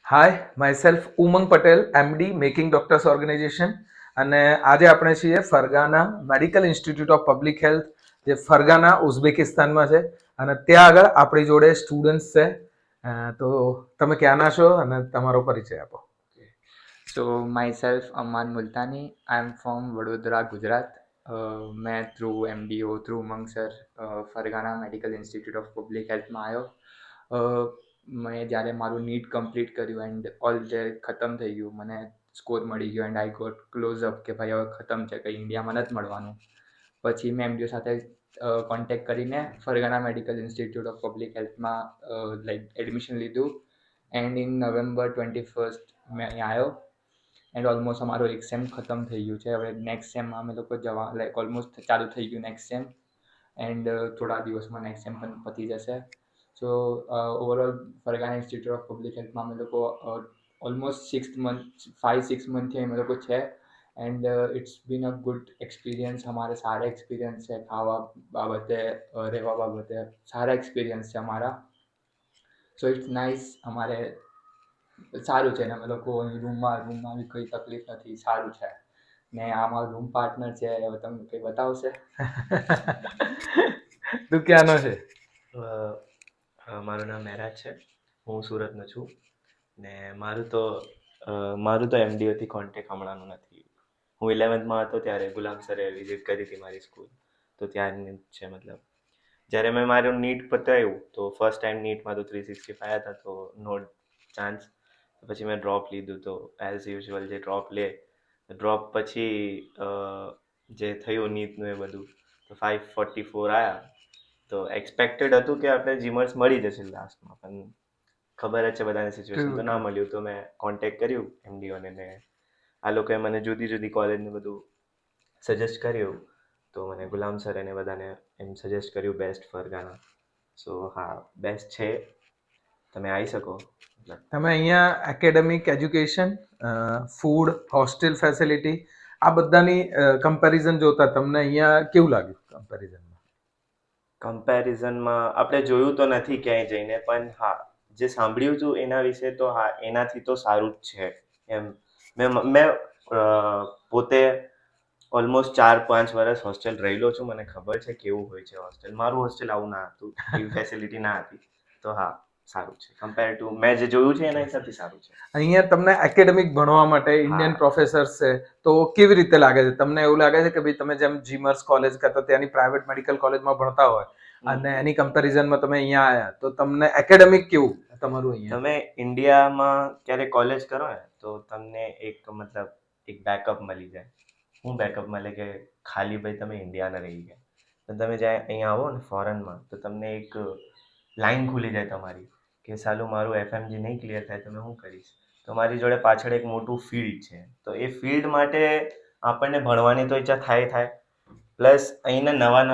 હાય myself Umang Patel MD making doctors organisation અને આજે આપણે છીએ Fergana medical institute of public health જે ફરગાના ઉઝબેકિસ્તાનમાં છે અને ત્યાં આગળ આપણી જોડે સ્ટુડન્ટ્સ છે. તો તમે ક્યાંના છો અને તમારો પરિચય આપો. So myself Aman Multani, I'm from Vadodara, Gujarat. मैं through MDO through Umang sir Fergana medical institute of public હેલ્થમાં આવ્યો. મેં જ્યારે મારું નીટ કમ્પ્લીટ કર્યું એન્ડ ઓલ જે ખતમ થઈ ગયું, મને સ્કોર મળી ગયો and I got close up કે ભાઈ હવે ખતમ છે, કંઈ ઇન્ડિયામાં નથી મળવાનું. પછી મેં MDO સાથે કોન્ટેક્ટ કરીને Fergana medical institute of public હેલ્થમાં એડમિશન લીધું એન્ડ ઇન નવેમ્બર 21 મેં અહીંયા આવ્યો એન્ડ ઓલમોસ્ટ અમારો એક સેમ ખતમ થઈ ગયું છે. હવે નેક્સ્ટ સેમમાં અમે લોકો જવા ઓલમોસ્ટ ચાલુ થઈ ગયું નેક્સ્ટ સેમ એન્ડ થોડા દિવસમાં નેક્સ્ટ સેમ પણ પતી જશે. So overall Fergana institute of public હેલ્થમાં અમે લોકો ઓલમોસ્ટ 5-6 મંથથી અમે લોકો છે and it's been a good experience. અમારે સારા એક્સપિરિયન્સ છે, ખાવા બાબતે, રહેવા બાબતે સારા એક્સપિરિયન્સ છે અમારા. So it's nice. અમારે સારું છે ને અમે લોકો રૂમમાં બી કોઈ તકલીફ નથી, સારું છે. ને આ મારો રૂમ પાર્ટનર છે, હવે તમને કંઈ બતાવશે. તું ક્યાંનો છે? મારું નામ મહેરાજ છે, હું સુરતનો છું ને મારું તો MDOથી કોન્ટેક્ટ હમણાંનું નથી. હું 11th હતો ત્યારે ગુલામ સરે વિઝિટ કરી હતી મારી સ્કૂલ, તો ત્યારની જ છે. મતલબ જ્યારે મેં મારું નીટ પતાવ્યું તો ફર્સ્ટ ટાઈમ નીટમાં તો 365 હતા, તો નો ચાન્સ. તો પછી મેં ડ્રોપ લીધું. તો એઝ યુઝ્યુઅલ જે ડ્રોપ પછી જે થયું નીટનું એ બધું, તો 544 આવ્યા. તો એક્સપેક્ટેડ હતું કે આપણે જીમર્સ મળી જશે લાસ્ટમાં, પણ ખબર જ છે બધાની સિચ્યુએશન, તો ના મળ્યું. તો મેં કોન્ટેક્ટ કર્યું MDOને ને આ લોકોએ મને જુદી જુદી કોલેજને બધું સજેસ્ટ કર્યું. તો મને ગુલામ સર એને બધાને એમ સજેસ્ટ કર્યું બેસ્ટ ફરગાના. સો હા, બેસ્ટ છે, તમે આવી શકો. તમે અહીંયા academic education, food, hostel facility આ બધાની કમ્પેરિઝન જોતા તમને અહીંયા કેવું લાગ્યું? કમ્પેરિઝનમાં આપણે જોયું તો નથી ક્યાંય જઈને, પણ હા, જે સાંભળ્યું હતું એના વિશે તો હા, એનાથી તો સારું જ છે એમ. મેં પોતે ઓલમોસ્ટ 4-5 વર્ષ હોસ્ટેલ રહેલો છું, મને ખબર છે કેવું હોય છે હોસ્ટેલ. મારું હોસ્ટેલ આવું ના હતું, એવી ફેસિલિટી ના હતી. તો હા, સારું છે કમ્પેર ટુ મેં જે જોયું છે એના હિસાબથી સારું છે. અહીંયા તમને એકેડેમિક ભણવા માટે ઇન્ડિયન પ્રોફેસર્સ છે, તો કેવી રીતે લાગે છે તમને? એવું લાગે છે કે ભાઈ તમે જેમ જીમર્સ કોલેજ કરતા ત્યાંની પ્રાઇવેટ મેડિકલ કોલેજમાં ભણતા હોય અને એની કમ્પેરિઝનમાં તમે અહીંયા આવ્યા, તો તમને એકેડેમિક કેવું તમારું અહીંયા? તમે ઇન્ડિયામાં ક્યારે કોલેજ કરો ને તો તમને એક મતલબ એક બેકઅપ મળી જાય. હું બેકઅપ મળે કે ખાલી ભાઈ તમે ઇન્ડિયાના રહી ગયા, તો તમે જ્યારે અહીંયા આવો ને ફોરેનમાં, તો તમને એક લાઈન ખુલી જાય તમારી કે સાલું મારું FMG નહીં ક્લિયર થાય તો મેં શું કરીશ. તો મારી જોડે પાછળ એક મોટું ફિલ્ડ છે, તો એ ફિલ્ડ માટે આપણને ભણવાની તો ઈચ્છા થાય. પ્લસ અહીંના નવા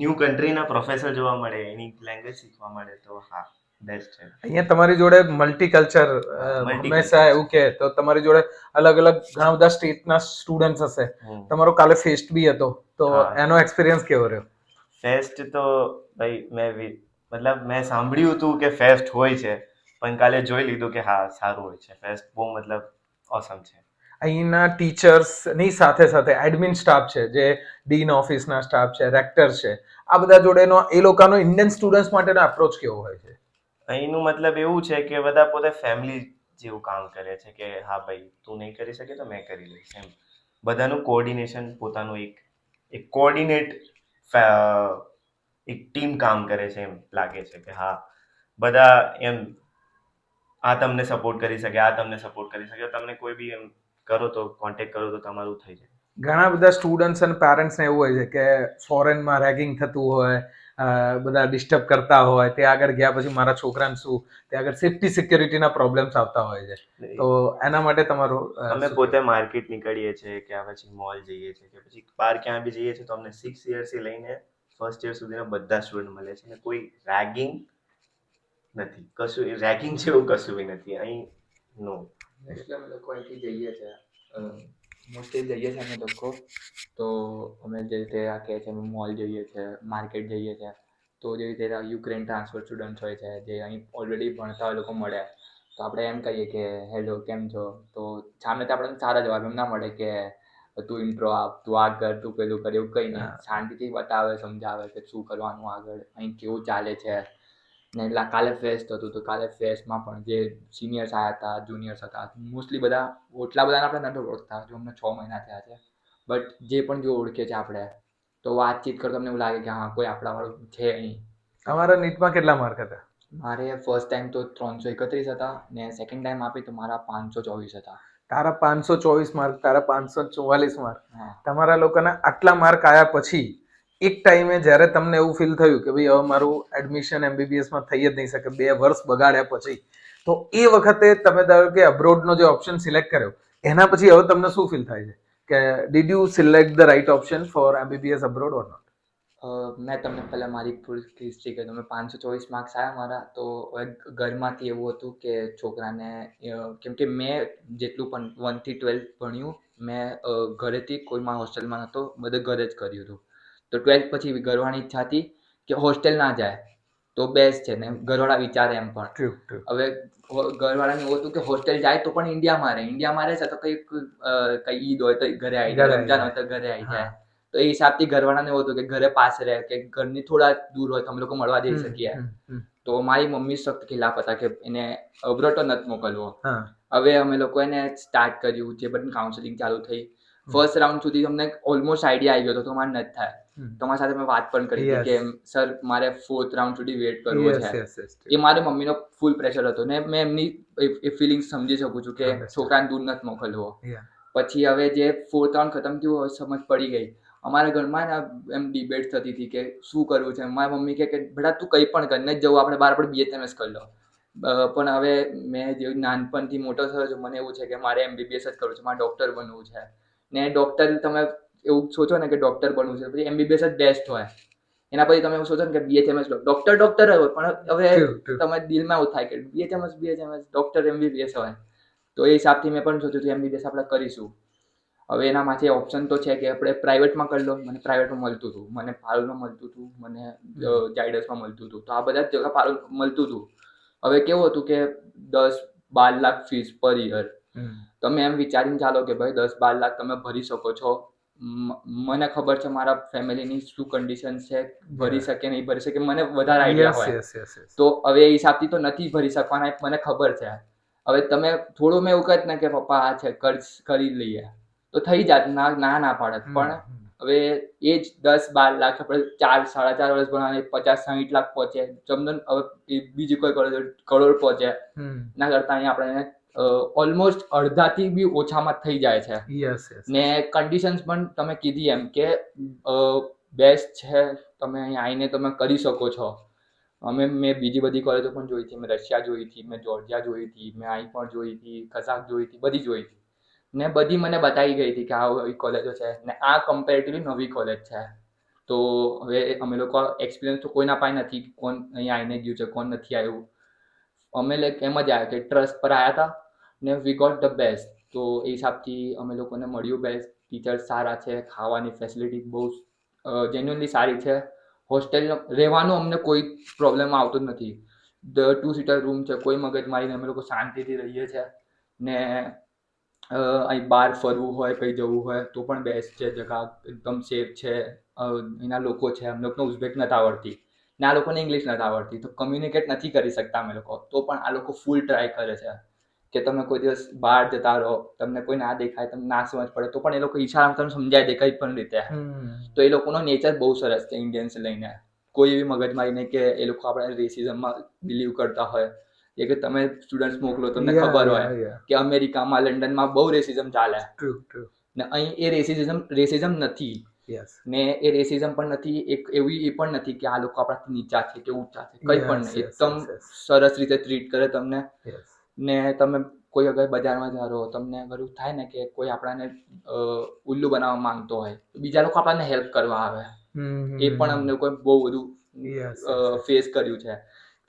ન્યૂ કન્ટ્રીના પ્રોફેસર જોવા મળે, એની લેંગ્વેજ શીખવા મળે. તો હા, બેસ્ટ છે. અહીંયા તમારી જોડે મલ્ટીકલ્ચર હંમેશા એવું કે તો તમારી જોડે અલગ અલગ ઘણા બધા સ્ટેટના સ્ટુડન્ટ્સ હશે. તમારો કાલે ફેસ્ટ બી હતો, તો એનો એક્સપિરિયન્સ કેવો રહ્યો? ફેસ્ટ તો ભાઈ મેં સાંભળ્યું હતું કે ફેસ્ટ હોય છે, પણ કાલે જોઈ લીધું કે હા, સારું હોય છે ફેસ્ટ. બહુ મતલબ ઓસમ છે. અહીંના ટીચર્સની સાથે સાથે એડમિન સ્ટાફ છે, જે ડીન ઓફિસના સ્ટાફ છે, રેક્ટર છે, આ બધા જોડેનો એ લોકોનો ઇન્ડિયન સ્ટુડન્ટ્સ માટેનો એપ્રોચ કેવો હોય છે? અહીંનું મતલબ એવું છે કે બધા પોતે ફેમિલી જેવું કામ કરે છે કે હા ભાઈ, તું નહીં કરી શકે તો મેં કરી લઈશ એમ. બધાનું કોઓર્ડિનેશન પોતાનું એક કોઓર્ડિનેટ એક ટીમ કામ કરે છે એમ લાગે છે કે હા, બધા એમ આ તમને સપોર્ટ કરી શકે, આ તમને સપોર્ટ કરી શકે. તમને કોઈ બી એમ કરો તો કોન્ટેક્ટ કરો તો તમારું થઈ જાય. ઘણા બધા સ્ટુડન્ટ્સ અને પેરેન્ટ્સને એવું હોય છે કે ફોરેનમાં રેગિંગ થતું હોય, બધા ડિસ્ટર્બ કરતા હોય, ત્યાં આગળ ગયા પછી મારા છોકરાને શું, ત્યાં આગળ સેફ્ટી સિક્યોરિટીના પ્રોબ્લેમ્સ આવતા હોય છે, તો એના માટે તમારું અમે પોતે માર્કેટ નીકળીએ છીએ કે પછી મોલ જઈએ છીએ કે પછી બહાર ક્યાં બી જઈએ છીએ, તો અમને 6 યર્સથી લઈને ફર્સ્ટ યર સુધીના બધા સ્ટુડન્ટ મળે છે ને કોઈ રેગિંગ નથી, કશું રેગિંગ જેવું કશું બી નથી અહીં. નો. એટલે અમે લોકો અહીંથી જઈએ છીએ, મોસ્ટલી જઈએ છીએ અમે લોકો. તો અમે જે રીતે આ કહે છે, અમે મોલ જઈએ છીએ, માર્કેટ જઈએ છીએ, તો જે રીતે યુક્રેન ટ્રાન્સફર સ્ટુડન્ટ હોય છે જે અહીં ઓલરેડી ભણતા હોય લોકો મળે તો આપણે એમ કહીએ કે હેલો કેમ છો, તો સામેથી આપણને સારા જવાબ એમ ના મળે કે તું ઇન્ટ્રો આપ, તું આ કર, તું પેલું કર, એવું કંઈ નહીં. શાંતિથી બતાવે, સમજાવે કે શું કરવાનું આગળ, અહીં કેવું ચાલે છે. ને કાલે ફેસ્ટ હતું તો કાલે ફેસ્ટમાં પણ જે સિનિયર્સ આવ્યા હતા, જુનિયર્સ હતા, મોસ્ટલી બધા એટલા બધાને આપણે નથી ઓળખતા, જો અમને 6 મહિના થયા છે, બટ જે પણ જો ઓળખીએ છીએ આપણે તો વાતચીત કરતો તમને એવું લાગે કે હા કોઈ આપણા વાળું છે અહીં. તમારા નીટમાં કેટલા માર્ક હતા? મારે ફર્સ્ટ ટાઈમ તો 331 હતા ને સેકન્ડ ટાઈમ આપી તો મારા 524 હતા. તારા 524 માર્ક, તારા 544 માર્ક, હા. તમારા લોકોના આટલા માર્ક આવ્યા પછી એક ટાઈમે જ્યારે તમને એવું ફીલ થયું કે ભાઈ હવે મારું એડમિશન એમબીબીએસમાં થઈ જ નહીં શકે, 2 વર્ષ બગાડ્યા પછી, તો એ વખતે તમે ધારો કે અબ્રોડનો જે ઓપ્શન સિલેક્ટ કર્યો એના પછી હવે તમને શું ફીલ થાય છે કે did you select the right option for MBBS abroad or not? મેં તમને પહેલાં મારી ફૂલ હિસ્ટ્રી કહી દઉં. મેં 524 માર્ક્સ આવ્યા મારા, તો ઘરમાંથી એવું હતું કે છોકરાને કેમ કે મેં જેટલું પણ 1 થી 12 ભણ્યું મેં ઘરેથી કોઈ મારા હોસ્ટેલમાં નહોતો, બધે ઘરે જ કર્યું હતું. તો 12 પછી ઘરવાળાની ઈચ્છા હતી કે હોસ્ટેલ ના જાય તો બેસ્ટ છે ને ઘરવાળા વિચારે એમ પણ. હવે ઘરવાળાને એવું હતું કે હોસ્ટેલ જાય તો પણ ઇન્ડિયામાં રહેશે તો કંઈક ઈદ હોય તો ઘરે આવી જાય, રમજાન હોય તો ઘરે આવી જાય. તો એ હિસાબથી ઘરવાળાને એવું હતું કે ઘરે પાસે રહે, કે ઘરની થોડા દૂર હોય તો અમે લોકો મળવા જઈ શકીએ. તો મારી મમ્મી સખ્ત ખિલાફ હતા કે એને અબ્રોડ તો નથી મોકલવો. હવે અમે લોકો એને સ્ટાર્ટ કર્યું, જે બધી કાઉન્સેલિંગ ચાલુ થઈ. ફર્સ્ટ રાઉન્ડ સુધી અમને ઓલમોસ્ટ આઈડિયા આવી ગયો હતો તો મારે નથી થાય. તમારી સાથે મેં વાત પણ કરી હતી કે સર મારે 4th રાઉન્ડ સુધી વેઇટ કરવો છે. એ મારી મમ્મીનો ફૂલ પ્રેશર હતો ને મેં એમની ફિલિંગ્સ સમજી શકું છું કે છોકરાને દૂર નથી મોકલવો. પછી હવે જે 4th રાઉન્ડ ખતમ થયું હવે સમજ પડી ગઈ. અમારા ઘરમાં એમ ડિબેટ થતી હતી કે શું કરવું છે. મારી મમ્મી કે બેટા તું કંઈ પણ કર, નથી જવું આપણે બહાર, આપણે બીએચએમએસ કરી લો. પણ હવે મેં જે નાનપણથી મોટો થયો છું મને એવું છે કે મારે એમબીબીએસ જ કરવું છે, મારે ડૉક્ટર બનવું છે. ને ડૉક્ટર તમે એવું સોચો ને કે ડૉક્ટર બનવું છે પછી એમબીબીએસ જ બેસ્ટ હોય. એના પછી તમે એવું સોચો ને કે બીએચએમએસ ડૉક્ટર હોય, પણ હવે તમે દિલમાં એવું થાય કે બીએચએમએસ ડૉક્ટર એમબીબીએસ હોય. તો એ હિસાબથી મેં પણ સોચ્યું હતું એમબીબીએસ આપણે કરીશું. હવે એનામાંથી ઓપ્શન તો છે કે આપણે પ્રાઇવેટમાં કરી લો. મને પ્રાઇવેટમાં મળતું હતું, મને પારુલમાં મળતું હતું, મને જાયડસમાં મળતું હતું, તો આ બધા જગ્યા પારુલ મળતું હતું. હવે કેવું હતું કે 10-12 લાખ ફીસ પર યર. તમે એમ વિચારીને ચાલો કે ભાઈ 10-12 લાખ તમે ભરી શકો છો. મને ખબર છે મારા ફેમિલીની શું કન્ડિશન છે, ભરી શકે નહીં ભરી શકે, મને વધારે આઈડિયા હોય. તો હવે એ હિસાબથી તો નથી ભરી શકવાના મને ખબર છે. હવે તમે થોડું મેં એવું કહે ને કે પપ્પા આ છે કરી લઈએ તો થઈ જાત, ના પાડત. પણ હવે એ જ 10-12 લાખ આપણે 4-4.5 વર્ષ ભણવાના 50-60 લાખ પહોંચે જમદન. હવે બીજી કોઈ કરોડ પહોંચે ના કરતા અહીંયા આપણે ઓલમોસ્ટ અડધાથી બી ઓછામાં થઈ જાય છે. ને કન્ડિશન્સ પણ તમે કીધી એમ કે બેસ્ટ છે, તમે અહીં આવીને તમે કરી શકો છો. મેં બીજી બધી કોલેજો પણ જોઈ હતી. મેં રશિયા જોઈ હતી, મેં જોર્જિયા જોઈ હતી, મેં અહીં પણ જોઈ હતી, કઝાક જોઈ હતી, બધી જોઈ હતી. ને બધી મને બતાવી ગઈ હતી કે આ કોલેજો છે ને આ કમ્પેરેટિવલી નવી કોલેજ છે. તો હવે અમે લોકો એક્સપિરિયન્સ તો કોઈના પાસે નથી, કોણ અહીંયા આવીને ગયું છે, કોણ નથી આવ્યું. અમે લાઈક એમ જ આવ્યા કે ટ્રસ્ટ પર આવ્યા હતા ને વી ગોટ ધ બેસ્ટ. તો એ હિસાબથી અમે લોકોને મળ્યું બેસ્ટ. ટીચર્સ સારા છે, ખાવાની ફેસિલિટી બહુ જેન્યુઅનલી સારી છે. હોસ્ટેલનો રહેવાનું અમને કોઈ પ્રોબ્લેમ આવતો જ નથી. 2 સીટર રૂમ છે, કોઈ મગજમારી નહીં, અમે લોકો શાંતિથી રહીએ છીએ. ને અહીં બહાર ફરવું હોય, કંઈ જવું હોય તો પણ બેસ્ટ છે જગા, એકદમ સેફ છે. એના લોકો છે, અમને લોકોને ઉઝબેક નથી આવડતી ને આ લોકોને ઇંગ્લિશ નથી આવડતી, તો કમ્યુનિકેટ નથી કરી શકતા અમે લોકો. તો પણ આ લોકો ફૂલ ટ્રાય કરે છે કે તમે કોઈ દિવસ બહાર જતા રહો, તમને કોઈ ના દેખાય, તમને ના સમજ પડે તો પણ એ લોકો ઈશારામાં તમને સમજાય દે કઈ પણ રીતે. તો એ લોકોનો નેચર બહુ સરસ છે ઇન્ડિયન્સ લઈને. કોઈ એવી મગજમારી નહીં કે એ લોકો આપણે રેસિઝમમાં બિલીવ કરતા હોય. કે તમે સ્ટુડન્ટ્સ મોકલો તમને ખબર હોય કે અમેરિકામાં, લંડનમાં બહુ રેસિઝમ ચાલે ને અહીં એ રેસિઝમ નથી. ને એ રેસિઝમ પણ નથી, એક એવી એ પણ નથી કે આ લોકો આપણાથી નીચા છે કે ઊંચા છે, કંઈ પણ નહીં. એકદમ સરસ રીતે ટ્રીટ કરે તમને. ને તમે કોઈ અગર બજારમાં જાઓ, તમને અગર એવું થાય ને કે કોઈ આપણાને ઉલ્લુ બનાવવા માંગતો હોય તો બીજા લોકો આપણને હેલ્પ કરવા આવે. એ પણ અમને કોઈ બહુ બધું ફેસ કર્યું છે.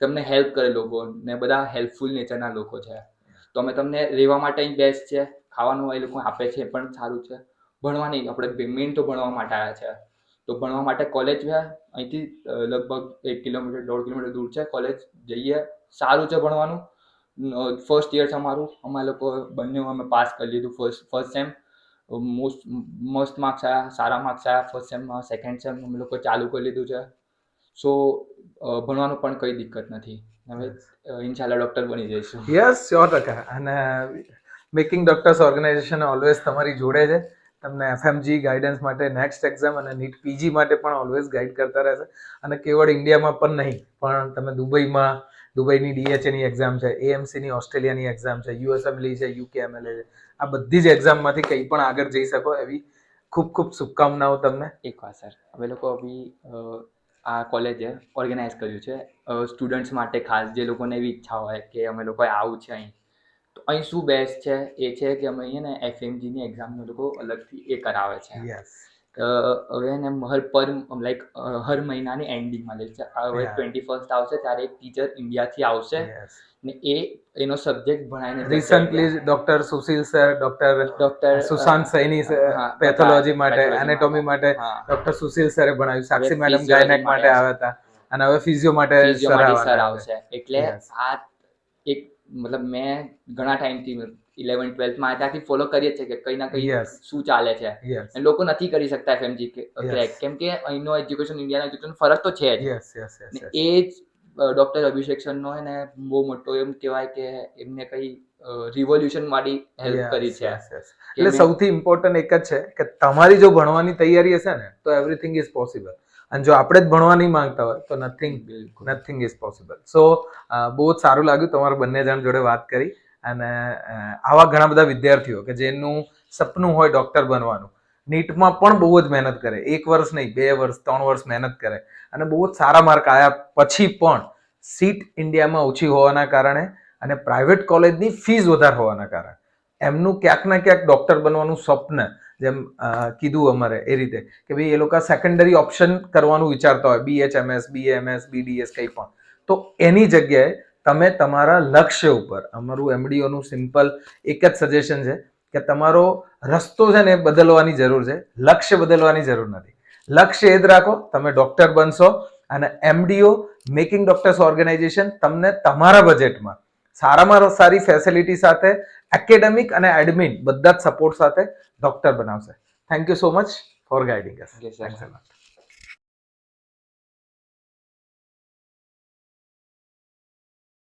તમને હેલ્પ કરે લોકો ને બધા હેલ્પફુલ નેચરના લોકો છે. તો અમે તમને રહેવા માટે બેસ્ટ છે, ખાવાનું એ લોકો આપે છે પણ સારું છે. ભણવા નહીં, આપણે મેઇન તો ભણવા માટે આવ્યા છે. તો ભણવા માટે કોલેજ છે અહીંથી લગભગ 1 કિલોમીટર 1.5 કિલોમીટર દૂર છે કોલેજ. જઈએ, સારું છે ભણવાનું. ફર્સ્ટ યર છે અમારું, અમે લોકો બંને અમે પાસ કરી લીધું ફર્સ્ટ સેમ. મસ્ત માર્ક્સ આવ્યા, સારા માર્ક્સ આવ્યા ફર્સ્ટ સેમમાં. સેકન્ડ સેમ અમે લોકો ચાલુ કરી લીધું છે. સો ભણવાનું પણ કંઈ દિક્કત નથી. હવે ઇન્શાલ્લાહ ડૉક્ટર બની જઈશું. યસ, 100%. અને મેકિંગ ડોક્ટર્સ ઓર્ગેનાઇઝેશન ઓલવેઝ તમારી જોડે છે. તમને એફએમજી ગાઈડન્સ માટે, નેક્સ્ટ એક્ઝામ અને નીટ પીજી માટે પણ ઓલવેઝ ગાઈડ કરતા રહેશે. અને કેવળ ઇન્ડિયામાં પણ નહીં, પણ તમે દુબઈની DHAની એક્ઝામ છે, AMCની ઓસ્ટ્રેલિયાની એક્ઝામ છે, USMLE છે, UK MLA છે, આ બધી જ એક્ઝામમાંથી કંઈ પણ આગળ જઈ શકો એવી ખૂબ ખૂબ શુભકામનાઓ તમને. એક વાત સર, અમે લોકો બી આ કોલેજે ઓર્ગેનાઇઝ કર્યું છે સ્ટુડન્ટ્સ માટે ખાસ, જે લોકોને એવી ઈચ્છા હોય કે અમે લોકોએ આવું છે અહીં. તો અહીં શું બેસ્ટ છે એ છે કે અમે અહીંયા ને FMGની એક્ઝામ લોકો અલગથી એ કરાવે છે. યસ, હવે ને હર મહિનાની એન્ડિંગમાં લે છે. હવે 21st આવશે ત્યારે એક ટીચર ઇન્ડિયાથી આવશે યસ. ને એનો સબ્જેક્ટ ભણાવીને જશે. Recently doctor Sushil sir, doctor Sushant Saini pathology માટે, એનેટોમી માટે ડોક્ટર સુશીલ સરે ભણાવ્યું. સાક્ષી મેડમ ગાયનેક માટે આવ્યા હતા અને હવે ફિઝિયો માટે સર આવશે. એટલે આ એક મતલબ મેં ઘણા ટાઈમથી 11th 12thમાં ત્યાંથી ફોલો કરીએ છે કે કંઈ ના કંઈ શું ચાલે છે. અને લોકો નથી કરી શકતા FMG ક્રેક, કેમ કે અહીંનો એજ્યુકેશન ઇન્ડિયાનો એજ્યુકેશન ફરક તો છે જ. એ જ ડોક્ટર અભિષેક સરનો એને બહુ મોટો એમ કહેવાય કે એમને કંઈ રિવોલ્યુશન વાળી હેલ્પ કરી છે. એટલે સૌથી ઇમ્પોર્ટન્ટ એક જ છે કે તમારી જો ભણવાની તૈયારી હશે ને તો એવરીથિંગ ઇઝ પોસિબલ. અને જો આપણે જ ભણવા નહીં માંગતા હોય તો નથિંગ ઇઝ પોસિબલ. સો બહુ જ સારું લાગ્યું તમારા બંને જણ જોડે વાત કરી. અને આવા ઘણા બધા વિદ્યાર્થીઓ કે જેનું સપનું હોય ડોક્ટર બનવાનું, નીટમાં પણ બહુ જ મહેનત કરે, 1 વર્ષ નહીં 2 વર્ષ 3 વર્ષ મહેનત કરે અને બહુ જ સારા માર્ક આવ્યા પછી પણ સીટ ઇન્ડિયામાં ઓછી હોવાના કારણે અને પ્રાઇવેટ કોલેજની ફીસ વધારે હોવાના કારણે એમનું ક્યાંક ના ક્યાંક ડોક્ટર બનવાનું સ્વપ્ન, જેમ કીધું અમારે એ રીતે કે ભાઈ એ લોકો સેકન્ડરી ઓપ્શન કરવાનું વિચારતા હોય, BHMS, BAMS, BDS કંઈ પણ, તો એની જગ્યાએ તમે તમારા લક્ષ્ય ઉપર, અમારું MDOનું સિમ્પલ એક જ સજેશન છે કે તમારો રસ્તો છે ને એ બદલવાની જરૂર છે, લક્ષ્ય બદલવાની જરૂર નથી. લક્ષ્ય એ જ રાખો, તમે ડોક્ટર બનશો અને MDO મેકિંગ ડોક્ટર્સ ઓર્ગેનાઇઝેશન તમને તમારા બજેટમાં સારામાં સારી ફેસિલિટી સાથે, એકેડેમિક અને એડમિન બધા જ સપોર્ટ સાથે ડોક્ટર બનાવશે. Thank you so much for guiding us. Yes, sir.